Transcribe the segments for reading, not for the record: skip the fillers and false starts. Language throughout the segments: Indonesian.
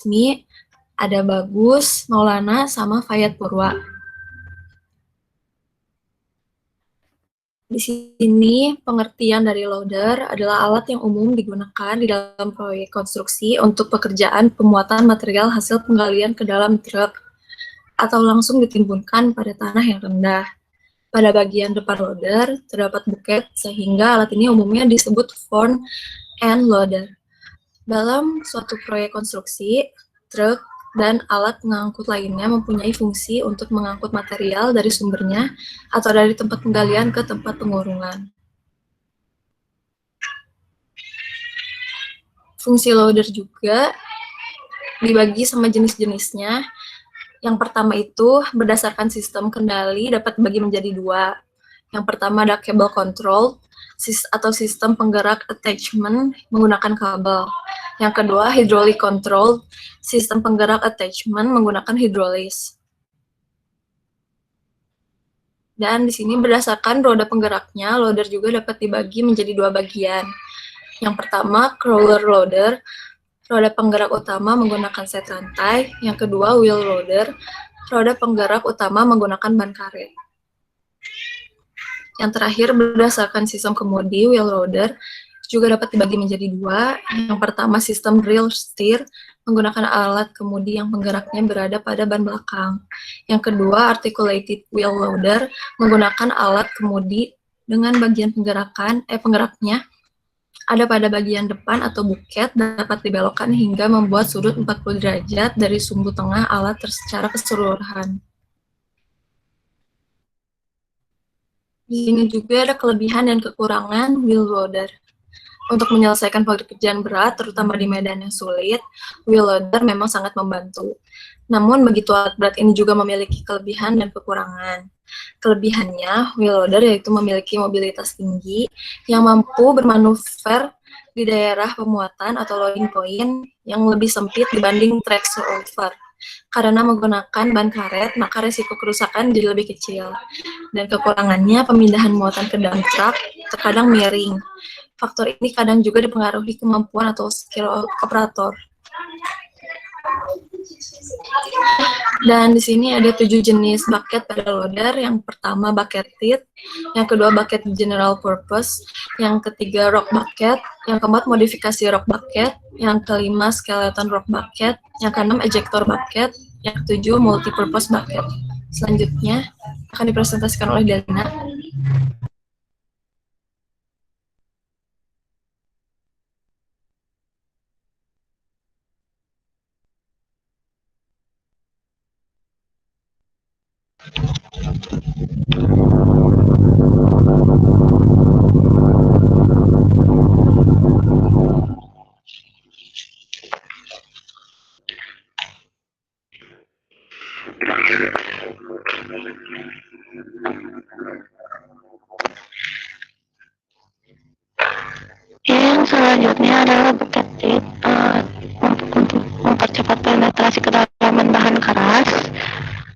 Lasmi, ada Bagus, Maulana, sama Fayat Purwa. Di sini, pengertian dari loader adalah alat yang umum digunakan di dalam proyek konstruksi untuk pekerjaan pemuatan material hasil penggalian ke dalam truk atau langsung ditimbunkan pada tanah yang rendah. Pada bagian depan loader, terdapat buket sehingga alat ini umumnya disebut front end loader. Dalam suatu proyek konstruksi, truk dan alat pengangkut lainnya mempunyai fungsi untuk mengangkut material dari sumbernya atau dari tempat penggalian ke tempat pengurungan. Fungsi loader juga dibagi sama jenis-jenisnya. Yang pertama itu berdasarkan sistem kendali dapat dibagi menjadi dua. Yang pertama ada cable control atau sistem penggerak attachment menggunakan kabel. Yang kedua hydraulic control, sistem penggerak attachment menggunakan hidrolis. Dan di sini berdasarkan roda penggeraknya, loader juga dapat dibagi menjadi dua bagian. Yang pertama crawler loader, roda penggerak utama menggunakan set rantai. Yang kedua wheel loader, roda penggerak utama menggunakan ban karet. Yang terakhir, berdasarkan sistem kemudi, wheel loader juga dapat dibagi menjadi dua. Yang pertama, sistem rear steer, menggunakan alat kemudi yang penggeraknya berada pada ban belakang. Yang kedua, articulated wheel loader, menggunakan alat kemudi dengan bagian penggeraknya ada pada bagian depan atau buket, dapat dibelokkan hingga membuat sudut 40 derajat dari sumbu tengah alat secara keseluruhan. Di sini juga ada kelebihan dan kekurangan wheel loader. Untuk menyelesaikan pekerjaan berat, terutama di medan yang sulit, wheel loader memang sangat membantu. Namun, begitu alat berat ini juga memiliki kelebihan dan kekurangan. Kelebihannya, wheel loader yaitu memiliki mobilitas tinggi yang mampu bermanuver di daerah pemuatan atau loading point yang lebih sempit dibanding traction over. Karena menggunakan ban karet, maka risiko kerusakan jadi lebih kecil. Dan kekurangannya, pemindahan muatan ke dump truck terkadang miring. Faktor ini kadang juga dipengaruhi kemampuan atau skill operator. Dan di sini ada 7 jenis bucket pada loader. Yang pertama bucketed, yang kedua bucket general purpose, yang ketiga rock bucket, yang keempat modifikasi rock bucket, yang kelima skeleton rock bucket, yang keenam ejector bucket, yang ketujuh multipurpose bucket. Selanjutnya akan dipresentasikan oleh Delina. Yang selanjutnya adalah bucketed, untuk mempercepat penetrasi ke dalam bahan keras.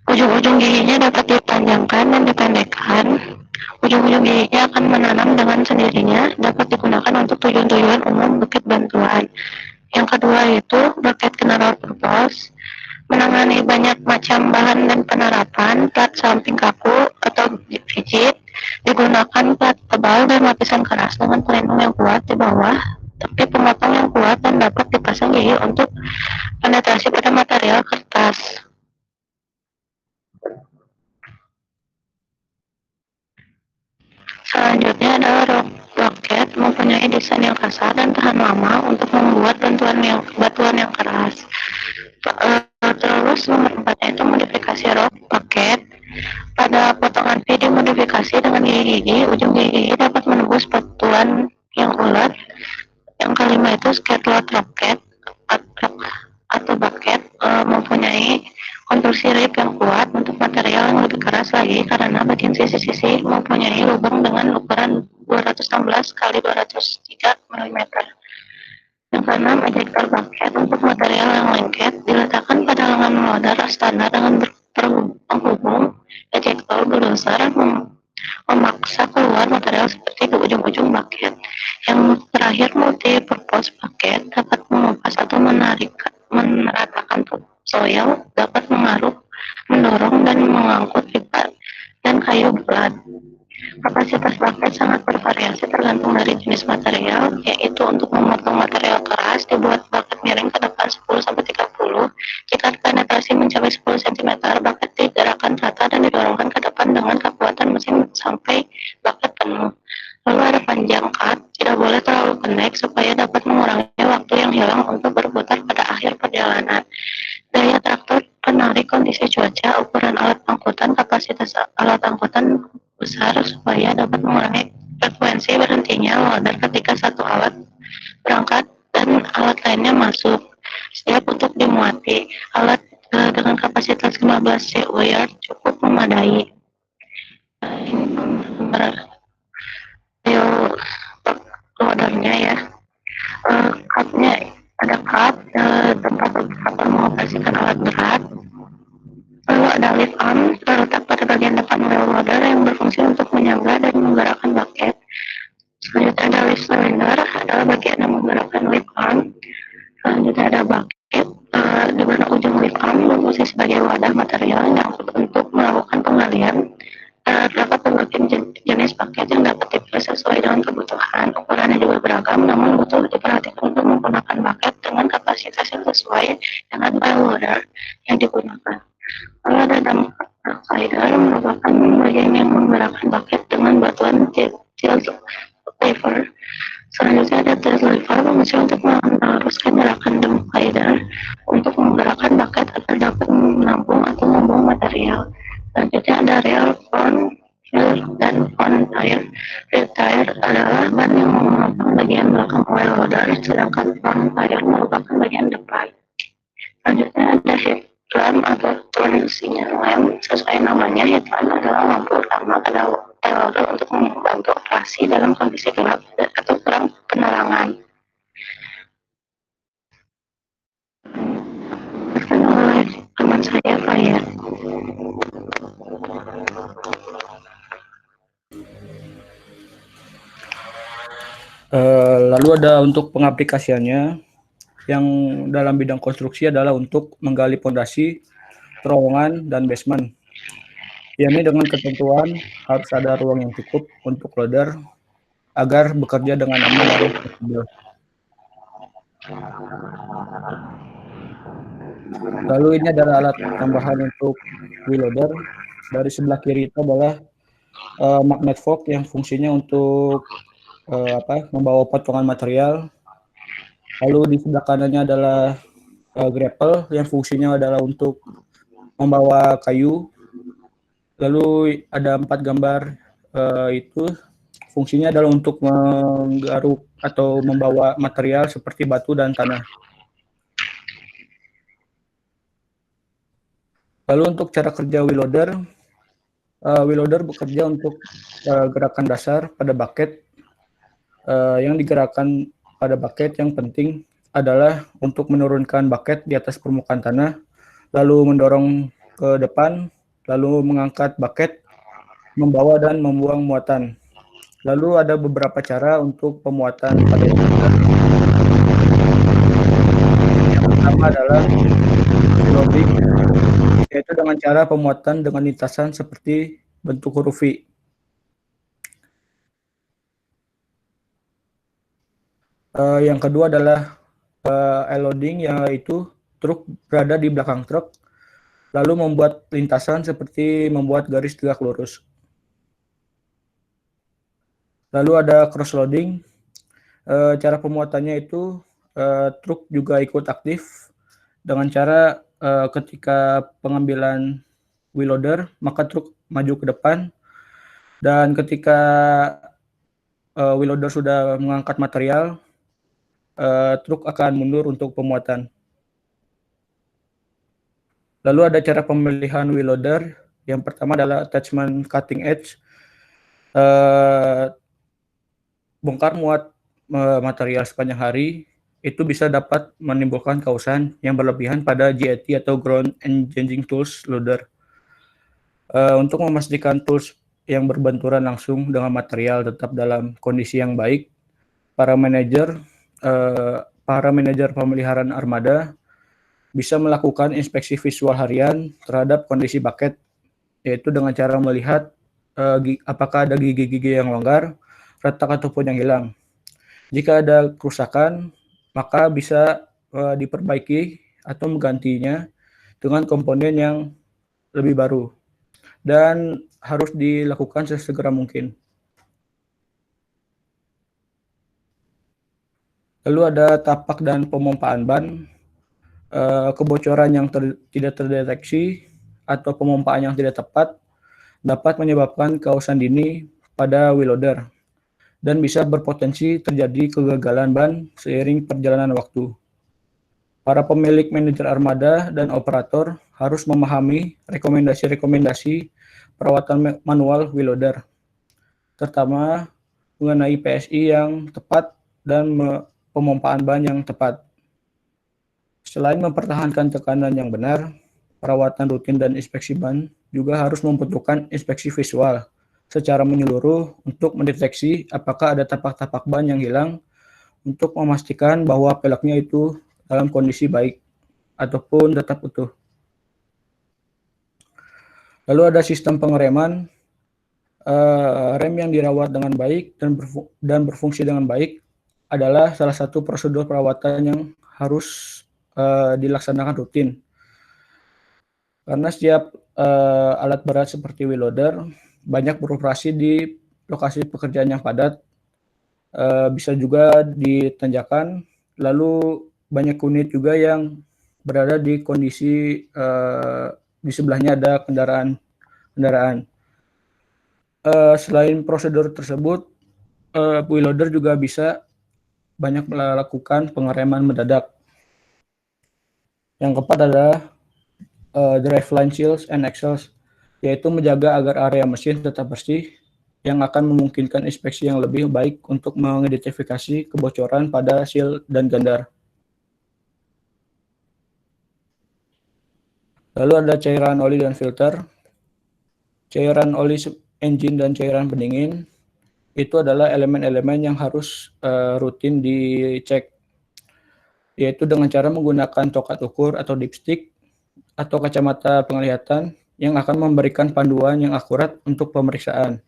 Ujung-ujung giginya dapat dipanjangkan dan dipendekkan. Ujung-ujung giginya akan menanam dengan sendirinya, dapat digunakan untuk tujuan-tujuan umum bucket bantuan. Yang kedua itu bucket general purpose, menangani banyak macam bahan dan penerapan. Plat samping kaku atau rigid, digunakan plat tebal dan lapisan keras dengan pelindung yang kuat di bawah, tapi pemotong yang kuat dan dapat dipasang gigi untuk penetrasi pada material kertas. Selanjutnya adalah rock bucket, mempunyai desain yang kasar dan tahan lama untuk membuat batuan yang keras. Terus nomor 4 itu modifikasi rock bucket. Pada potongan V dimodifikasi dengan gigi-gigi, ujung gigi dapat menembus batuan yang ulet. Yang kelima itu scatload bucket atau bucket, mempunyai konstruksi rib yang kuat untuk material yang lebih keras lagi karena bagian sisi-sisi mempunyai lubang dengan ukuran 216 x 203 mm. Yang keenam, ejector bucket untuk material yang lengket, diletakkan pada lengan loader standar dengan penghubung ejector bulldozer memaksa keluar material seperti di ujung-ujung bucket. Yang terakhir, multi-purpose bucket dapat mengupas atau meratakan soil dapat mengaruk, mendorong, dan mengangkut pipa dan kayu berat. Kapasitas bucket sangat bervariasi tergantung dari jenis material, yaitu untuk memotong material keras dibuat bucket miring ke depan 10-30. Jika penetrasi mencapai 10 cm, bucket digerakkan rata dan didorongkan ke depan dengan kekuatan mesin sampai bucket penuh. Lalu ada panjang cut, tidak boleh terlalu pendek supaya dapat mengurangi waktu yang hilang untuk berputar pada akhir perjalanan. Daya traktor penarik, kondisi cuaca, ukuran alat angkutan, kapasitas alat angkutan besar supaya dapat mengurangi frekuensi berhentinya loader ketika satu alat berangkat dan alat lainnya masuk. Siap untuk dimuati. Alat dengan kapasitas 15 CUR cukup memadai. Ini gambar loadernya ya. Cutnya ada cut, tempat operator mengoperasikan alat berat. Lalu ada lift arm terletak pada bagian depan wheel loader yang berfungsi untuk menyangga dan menggerakkan bucket. Selanjutnya ada lift cylinder, adalah bagian yang menggerakkan lift arm. Selanjutnya ada bucket, di mana ujung lift arm berfungsi sebagai wadah material yang untuk melakukan penggalian. Terdapat berbagai jenis bucket yang dapat dipilih sesuai dengan kebutuhan. Ukurannya juga beragam, namun butuh diperhatikan untuk menggunakan bucket dengan kapasitas yang sesuai dengan wheel loader yang digunakan. Lalu ada dump slider, merupakan bagian yang menggerakkan bucket dengan bantuan tilt lever. Selanjutnya ada tilt lever, berfungsi untuk meneruskan gerakan dump slider untuk menggerakkan bucket agar dapat menampung atau membuang material. Selanjutnya ada rail, front wheel, dan front tire. Rear tire adalah ban yang menopang bagian belakang wheel loader, sedangkan front tire merupakan bagian depan. Selanjutnya ada headlamp atau turn signal lamp. Sesuai namanya, headlamp adalah lampu utama pada wheel loader untuk membantu operasi dalam kondisi gelap atau kurang penerangan. Oleh teman saya, Faya. Lalu ada untuk pengaplikasiannya yang dalam bidang konstruksi adalah untuk menggali fondasi, terowongan, dan basement. Ini dengan ketentuan harus ada ruang yang cukup untuk loader agar bekerja dengan aman dan fleksibel. Lalu ini adalah alat tambahan untuk wheel loader. Dari sebelah kiri itu adalah magnet fork yang fungsinya untuk membawa potongan material. Lalu di sebelah kanannya adalah grapple yang fungsinya adalah untuk membawa kayu. Lalu ada 4 gambar itu fungsinya adalah untuk menggaruk atau membawa material seperti batu dan tanah. Lalu untuk cara kerja wheel loader bekerja untuk gerakan dasar pada bucket. Yang digerakkan pada bucket yang penting adalah untuk menurunkan bucket di atas permukaan tanah, lalu mendorong ke depan, lalu mengangkat bucket, membawa dan membuang muatan. Lalu ada beberapa cara untuk pemuatan pada bucket. Yang pertama adalah loading, yaitu dengan cara pemuatan dengan lintasan seperti bentuk huruf V. Yang kedua adalah loading, yaitu truk berada di belakang truk, lalu membuat lintasan seperti membuat garis tegak lurus. Lalu ada cross loading, cara pemuatannya itu truk juga ikut aktif dengan cara ketika pengambilan wheel loader, maka truk maju ke depan, dan ketika wheel loader sudah mengangkat material, truk akan mundur untuk pemuatan. Lalu ada cara pemilihan wheel loader. Yang pertama adalah attachment cutting edge. Bongkar muat material sepanjang hari itu bisa dapat menimbulkan kausan yang berlebihan pada GET atau ground engaging tools loader. Untuk memastikan tools yang berbenturan langsung dengan material tetap dalam kondisi yang baik, para manajer pemeliharaan armada bisa melakukan inspeksi visual harian terhadap kondisi bucket, yaitu dengan cara melihat apakah ada gigi-gigi yang longgar, retak ataupun yang hilang. Jika ada kerusakan, maka bisa diperbaiki atau menggantinya dengan komponen yang lebih baru dan harus dilakukan sesegera mungkin. Lalu ada tapak dan pemompaan ban. Kebocoran yang tidak terdeteksi atau pemompaan yang tidak tepat dapat menyebabkan kausan dini pada wheel loader dan bisa berpotensi terjadi kegagalan ban seiring perjalanan waktu. Para pemilik, manajer armada, dan operator harus memahami rekomendasi-rekomendasi perawatan manual wheel loader, terutama mengenai PSI yang tepat dan pemompaan ban yang tepat. Selain mempertahankan tekanan yang benar, perawatan rutin dan inspeksi ban juga harus membutuhkan inspeksi visual secara menyeluruh untuk mendeteksi apakah ada tapak-tapak ban yang hilang untuk memastikan bahwa peleknya itu dalam kondisi baik ataupun tetap utuh. Lalu ada sistem pengereman. Rem yang dirawat dengan baik dan berfungsi dengan baik adalah salah satu prosedur perawatan yang harus dilaksanakan rutin. Karena setiap alat berat seperti wheel loader banyak beroperasi di lokasi pekerjaan yang padat, bisa juga di tanjakan, lalu banyak unit juga yang berada di kondisi di sebelahnya ada kendaraan. Selain prosedur tersebut, wheel loader juga bisa banyak melakukan pengereman mendadak. Yang keempat adalah driveline shields and axles, yaitu menjaga agar area mesin tetap bersih, yang akan memungkinkan inspeksi yang lebih baik untuk mengidentifikasi kebocoran pada seal dan gandar. Lalu ada cairan oli dan filter. Cairan oli engine dan cairan pendingin itu adalah elemen-elemen yang harus rutin dicek, yaitu dengan cara menggunakan tokat ukur atau dipstick atau kacamata penglihatan yang akan memberikan panduan yang akurat untuk pemeriksaan.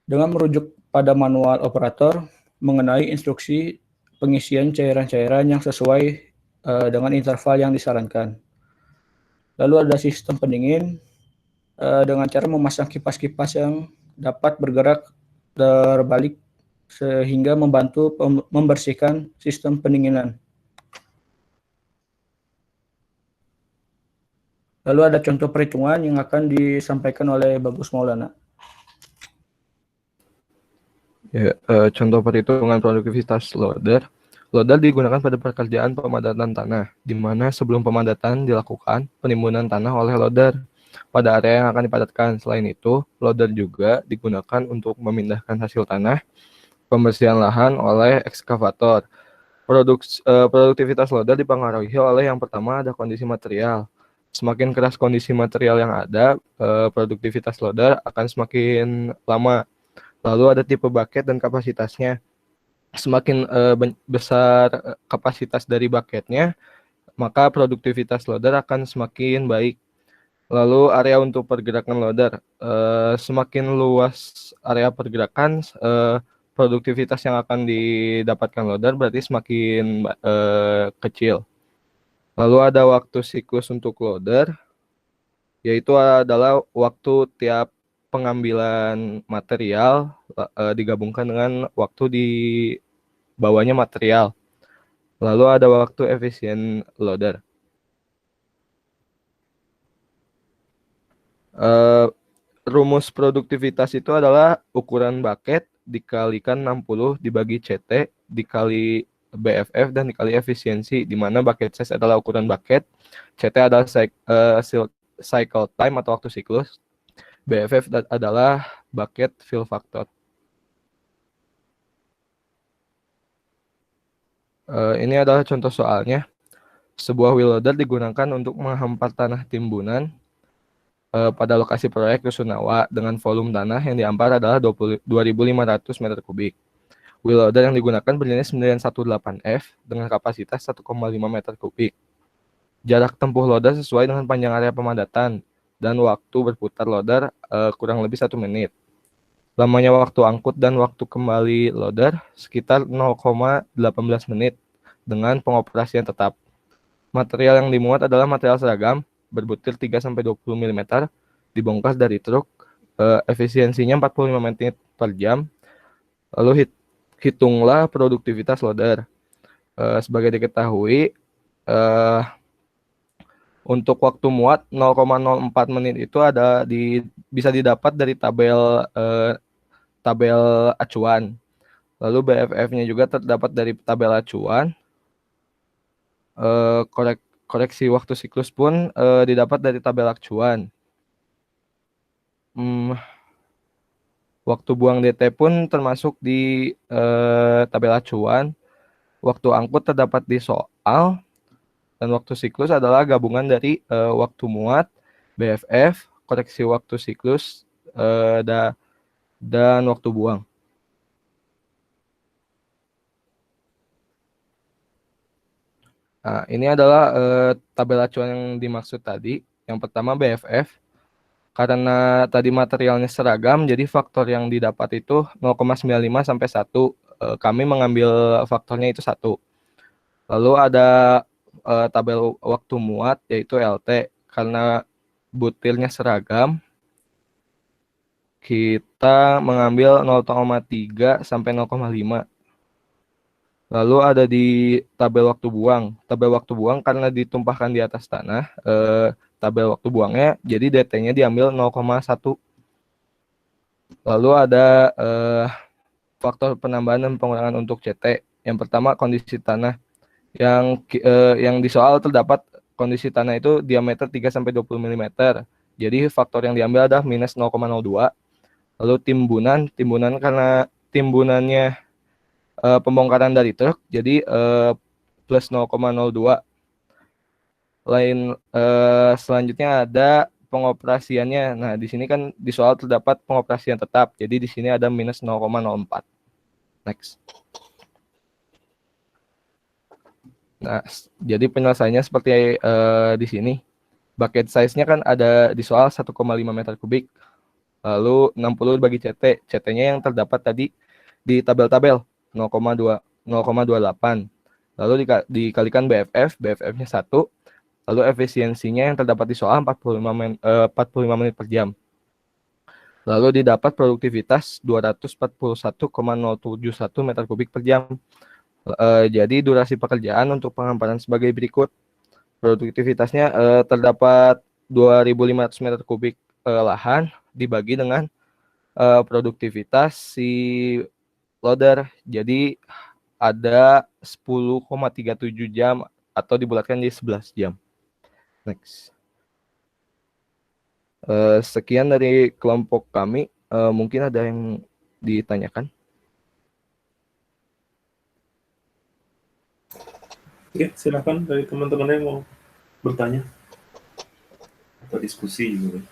Dengan merujuk pada manual operator mengenai instruksi pengisian cairan-cairan yang sesuai dengan interval yang disarankan. Lalu ada sistem pendingin dengan cara memasang kipas-kipas yang dapat bergerak terbalik sehingga membantu membersihkan sistem pendinginan. Lalu ada contoh perhitungan yang akan disampaikan oleh Bagus Maulana. Ya, contoh perhitungan produktivitas loader. Loader digunakan pada pekerjaan pemadatan tanah, di mana sebelum pemadatan dilakukan penimbunan tanah oleh loader pada area yang akan dipadatkan. Selain itu, loader juga digunakan untuk memindahkan hasil tanah, pembersihan lahan oleh ekskavator. Produktivitas loader dipengaruhi oleh yang pertama ada kondisi material. Semakin keras kondisi material yang ada, produktivitas loader akan semakin lama. Lalu ada tipe bucket dan kapasitasnya. Semakin besar kapasitas dari bucketnya, maka produktivitas loader akan semakin baik. Lalu area untuk pergerakan loader, semakin luas area pergerakan, produktivitas yang akan didapatkan loader berarti semakin kecil. Lalu ada waktu siklus untuk loader, yaitu adalah waktu tiap pengambilan material digabungkan dengan waktu dibawanya material. Lalu ada waktu efisien loader. Rumus produktivitas itu adalah ukuran bucket dikalikan 60 dibagi CT dikali BFF dan dikali efisiensi, di mana bucket size adalah ukuran bucket, CT adalah cycle time atau waktu siklus, BFF adalah bucket fill factor. Ini adalah contoh soalnya. Sebuah wheel loader digunakan untuk menghampar tanah timbunan pada lokasi proyek Rusunawa dengan volume tanah yang dihampar adalah 2.500 meter kubik. Wheel loader yang digunakan bernilai 918F dengan kapasitas 1,5 meter kubik. Jarak tempuh loader sesuai dengan panjang area pemadatan dan waktu berputar loader kurang lebih 1 menit. Lamanya waktu angkut dan waktu kembali loader sekitar 0,18 menit dengan pengoperasian tetap. Material yang dimuat adalah material seragam berbutir 3-20 mm, dibongkar dari truk, efisiensinya 45 menit per jam. Lalu hitunglah produktivitas loader. Sebagai diketahui, untuk waktu muat 0,04 menit itu bisa didapat dari tabel acuan. Lalu BFF-nya juga terdapat dari tabel acuan. Koreksi waktu siklus pun didapat dari tabel acuan. Waktu buang DT pun termasuk di tabel acuan. Waktu angkut terdapat di soal. Dan waktu siklus adalah gabungan dari waktu muat, BFF, koreksi waktu siklus, dan waktu buang. Nah, ini adalah tabel acuan yang dimaksud tadi. Yang pertama BFF. Karena tadi materialnya seragam, jadi faktor yang didapat itu 0,95 sampai 1. Kami mengambil faktornya itu 1. Lalu ada tabel waktu muat, yaitu LT. Karena butirnya seragam, kita mengambil 0,3 sampai 0,5. Lalu ada di tabel waktu buang. Tabel waktu buang karena ditumpahkan di atas tanah, tabel waktu buangnya, jadi DT-nya diambil 0,1. Lalu ada faktor penambahan dan pengurangan untuk CT. Yang pertama kondisi tanah. Yang di soal terdapat kondisi tanah itu diameter 3-20 mm. Jadi faktor yang diambil adalah minus 0,02. Lalu timbunan karena timbunannya pembongkaran dari truk, jadi plus 0,02. Selanjutnya ada pengoperasiannya. Nah, di sini kan di soal terdapat pengoperasian tetap, jadi di sini ada minus 0,04. Next. Nah, jadi penyelesaiannya seperti di sini. Bucket size-nya kan ada di soal 1,5 meter kubik. Lalu 60 bagi CT. CT-nya yang terdapat tadi di tabel-tabel 0,28. Lalu dikalikan BFF, BFF-nya 1. Lalu efisiensinya yang terdapat di soal 45 menit per jam. Lalu didapat produktivitas 241,071 meter kubik per jam. Jadi durasi pekerjaan untuk pengamparan sebagai berikut. Produktivitasnya terdapat 2.500 meter kubik lahan dibagi dengan produktivitas si loader. Jadi ada 10,37 jam atau dibulatkan jadi 11 jam. Next. Sekian dari kelompok kami. Mungkin ada yang ditanyakan. Oke, silakan dari teman-teman yang mau bertanya atau diskusi juga.